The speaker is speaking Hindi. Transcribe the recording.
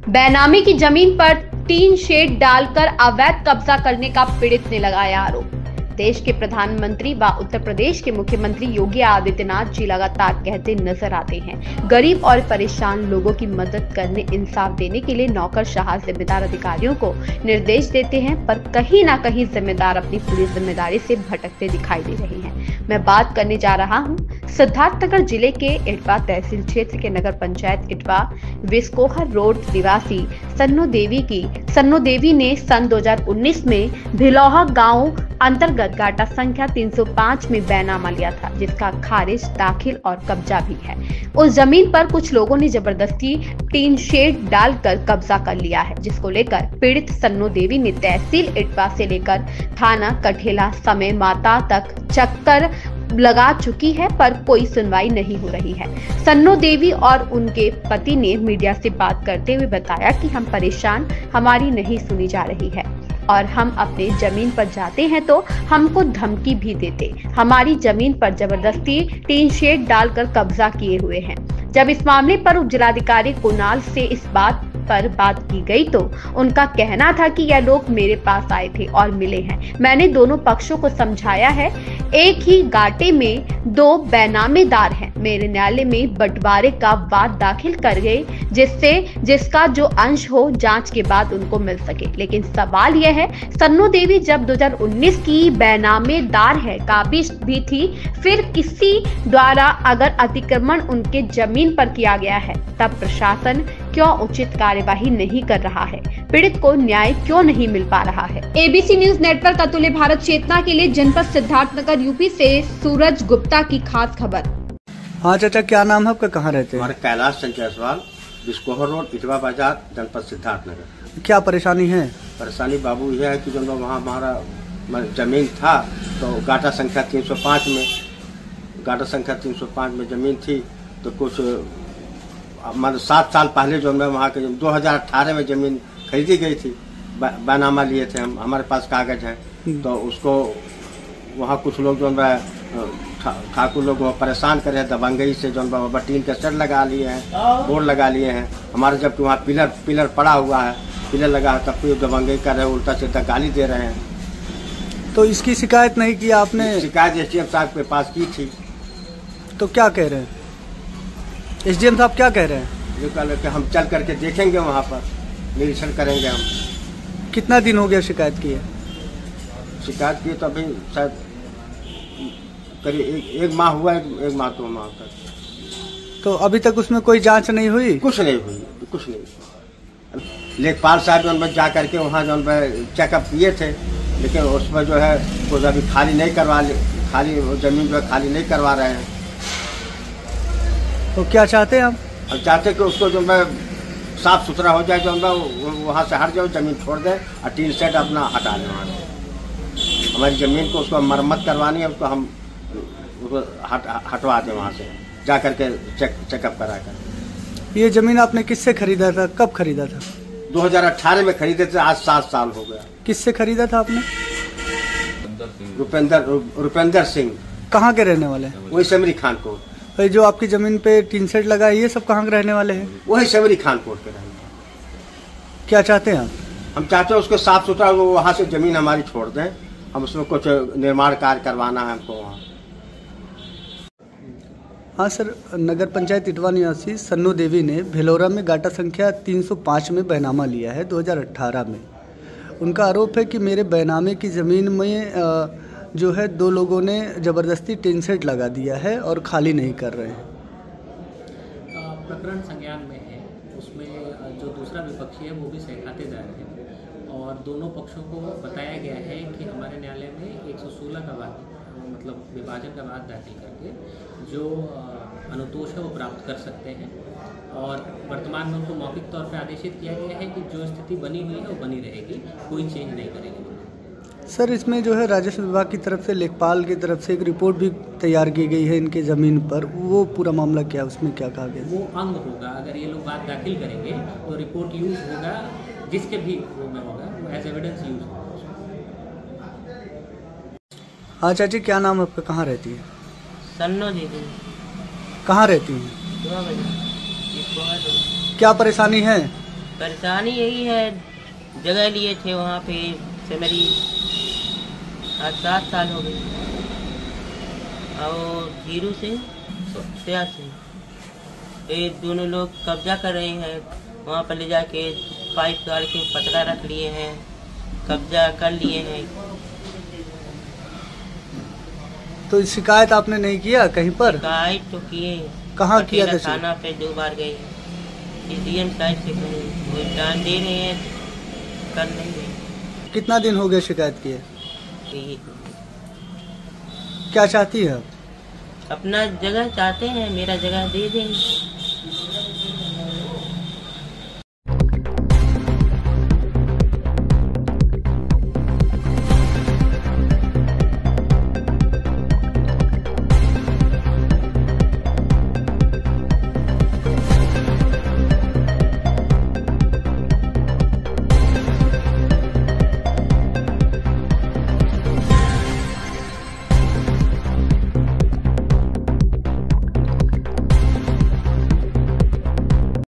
बेनामी की जमीन पर टीन शेड डालकर अवैध कब्जा करने का पीड़ित ने लगाया आरोप। देश के प्रधानमंत्री व उत्तर प्रदेश के मुख्यमंत्री योगी आदित्यनाथ जी लगातार कहते नजर आते हैं, गरीब और परेशान लोगों की मदद करने, इंसाफ देने के लिए नौकरशाह जिम्मेदार अधिकारियों को निर्देश देते हैं, पर कहीं ना कहीं जिम्मेदार अपनी पूरी जिम्मेदारी से भटकते दिखाई दे रहे हैं। मैं बात करने जा रहा हूं सिद्धार्थनगर जिले के इटवा तहसील क्षेत्र के नगर पंचायत इटवा विस्कोहर रोड निवासी सन्नो देवी की। सन्नो देवी ने सन 2019 में भिलौहा गांव अंतर्गत गाटा संख्या 305 में बैनामा लिया था, जिसका खारिज, दाखिल और कब्जा भी है। उस जमीन पर कुछ लोगों ने जबरदस्ती टीन शेड डालकर कब्जा कर लिया है, जिसको लेकर पीड़ित सन्नो देवी ने तहसील इटवा से लेकर थाना कठेला समय माता तक चक्कर लगा चुकी है, पर कोई सुनवाई नहीं हो रही है। सन्नो देवी और उनके पति ने मीडिया से बात करते हुए बताया कि हम परेशान, हमारी नहीं सुनी जा रही है और हम अपने जमीन पर जाते हैं तो हमको धमकी भी देते। हमारी जमीन पर जबरदस्ती टीन शेड डालकर कब्जा किए हुए हैं। जब इस मामले पर उप जिलाधिकारी कुणाल से इस बात पर बात की गई तो उनका कहना था कि यह लोग मेरे पास आए थे और मिले हैं। मैंने दोनों पक्षों को समझाया है। एक ही गाटे में दो बेनामेदार हैं। मेरे न्यायालय में बंटवारे का वाद दाखिल कर गए, जिसका जो अंश हो जांच के बाद उनको मिल सके। लेकिन सवाल यह है, सन्नो देवी जब 2019 की बेनामेदार है, काबिज भी थी, फिर किसी द्वारा अगर अतिक्रमण उनके जमीन पर किया गया है, तब प्रशासन क्यों उचित कार्यवाही नहीं कर रहा है? पीड़ित को न्याय क्यों नहीं मिल पा रहा है? एबीसी न्यूज नेटवर्क अतुल्य भारत चेतना के लिए जनपद सिद्धार्थनगर यूपी से सूरज गुप्ता की खास खबर। हाँ चाचा, क्या नाम है आपका, कहाँ रहते हैं? हमारे कैलाश चंद जायसवाल, विस्कोहर रोड, इटवा बाजार, जनपद सिद्धार्थनगर। क्या परेशानी है? परेशानी बाबू यह है कि जब वहाँ हमारा जमीन था तो गाटा संख्या 305 में जमीन थी, तो कुछ 7 साल पहले जो मैं वहाँ के 2018 में जमीन खरीदी गई थी, बैनामा लिए थे हम, हमारे पास कागज है। तो उसको वहाँ कुछ लोग जो ठाकुर लोग परेशान करे हैं, दबंगई से जो टीन के सेट लगा लिए हैं, बोर्ड लगा लिए हैं हमारे, जबकि वहाँ पिलर पड़ा हुआ है, पिलर लगा है, तब कोई दबंगई कर रहे हैं, उल्टा सीधा गाली दे रहे हैं। तो इसकी शिकायत नहीं की आपने? शिकायत एसडीएम साहब के पास की थी। तो क्या कह रहे हैं एसडीएम साहब, क्या कह रहे हैं? ये कह कि हम चल करके देखेंगे, वहाँ पर निरीक्षण करेंगे हम। कितना दिन हो गया शिकायत किए? शिकायत की तो अभी शायद करीब एक माह हुआ, एक माह 2 माह तक। तो अभी तक उसमें कोई जांच नहीं हुई? कुछ नहीं। लेखपाल साहब जो जा करके वहाँ जो चेकअप किए थे, लेकिन उसमें जो है कुछ अभी खाली जमीन जो है खाली नहीं करवा रहे हैं। तो क्या चाहते हैं हम? चाहते कि उसको जो मैं साफ सुथरा हो जाए, जो वहाँ से हट जाओ, जमीन छोड़ दें और टीन सेट अपना हटा लें वहाँ से। हमारी जमीन को उसको मरम्मत करवानी है, उसको हम हटवा दें वहाँ से जा करके चेकअप करा कर। ये जमीन आपने किससे खरीदा था, कब खरीदा था? 2018 में खरीदे थे, आज 7 साल हो गया। किससे खरीदा था आपने? रुपेंद्र सिंह। कहाँ के रहने वाले? वही सेमरी खान कोट। जो आपकी जमीन पे टीन सेट लगा है, ये सब कहाँ के रहने वाले हैं? वही सेमरी खान कोट के रहने वाले। क्या चाहते हैं आप? हम चाहते हैं उसको साफ सुथरा, वहाँ से जमीन हमारी छोड़ दें, हम उसमें कुछ निर्माण कार्य करवाना है हमको वहाँ। हाँ सर, नगर पंचायत इटवा निवासी सन्नो देवी ने भिलौरा में गाटा संख्या 305 में बैनामा लिया है 2018 में। उनका आरोप है कि मेरे बैनामे की ज़मीन में जो है 2 लोगों ने ज़बरदस्ती टीन सेट लगा दिया है और खाली नहीं कर रहे हैं। प्रकरण संज्ञान में है, उसमें जो दूसरा विपक्षी है वो भी सहखातेदार है और दोनों पक्षों को बताया गया है कि हमारे न्यायालय में 116 का वाद, मतलब विभाजन का वाद दाखिल करके जो अनुतोष है वो प्राप्त कर सकते हैं और वर्तमान में उनको मौखिक तौर पर आदेशित किया गया है कि जो स्थिति बनी हुई है वो बनी रहेगी, कोई चेंज नहीं करेगी। सर, इसमें जो है राजस्व विभाग की तरफ से, लेखपाल की तरफ से एक रिपोर्ट भी तैयार की गई है इनके ज़मीन पर, वो पूरा मामला क्या, उसमें क्या कहा गया? वो अंग होगा, अगर ये लोग बात दाखिल करेंगे तो रिपोर्ट यूज होगा, जिसके भी वो में होगा वो एज एविडेंस यूज होगा। हाँ चाची, क्या नाम आपका, कहाँ रहती है? सन्नो दीदी। कहाँ रहती हैं? क्या परेशानी है? परेशानी यही है, जगह लिए थे वहाँ पे सेमरी, आज 7 साल हो गए। और धीरू सिंह सिंह ये दोनों लोग कब्जा कर रहे हैं, वहाँ पर ले जाके पाइप गाड़ के पतरा रख लिए हैं, कब्जा कर लिए हैं। तो शिकायत आपने नहीं किया कहीं पर? शिकायत तो किए। कहाँ किया था? थाना पे 2 बार गए, डीएम साइड से वो जान दे रहे हैं, कर नहीं रहे। कितना दिन हो गया शिकायत किए? यही क्या चाहती है आप? अपना जगह चाहते हैं, मेरा जगह दे देंगे।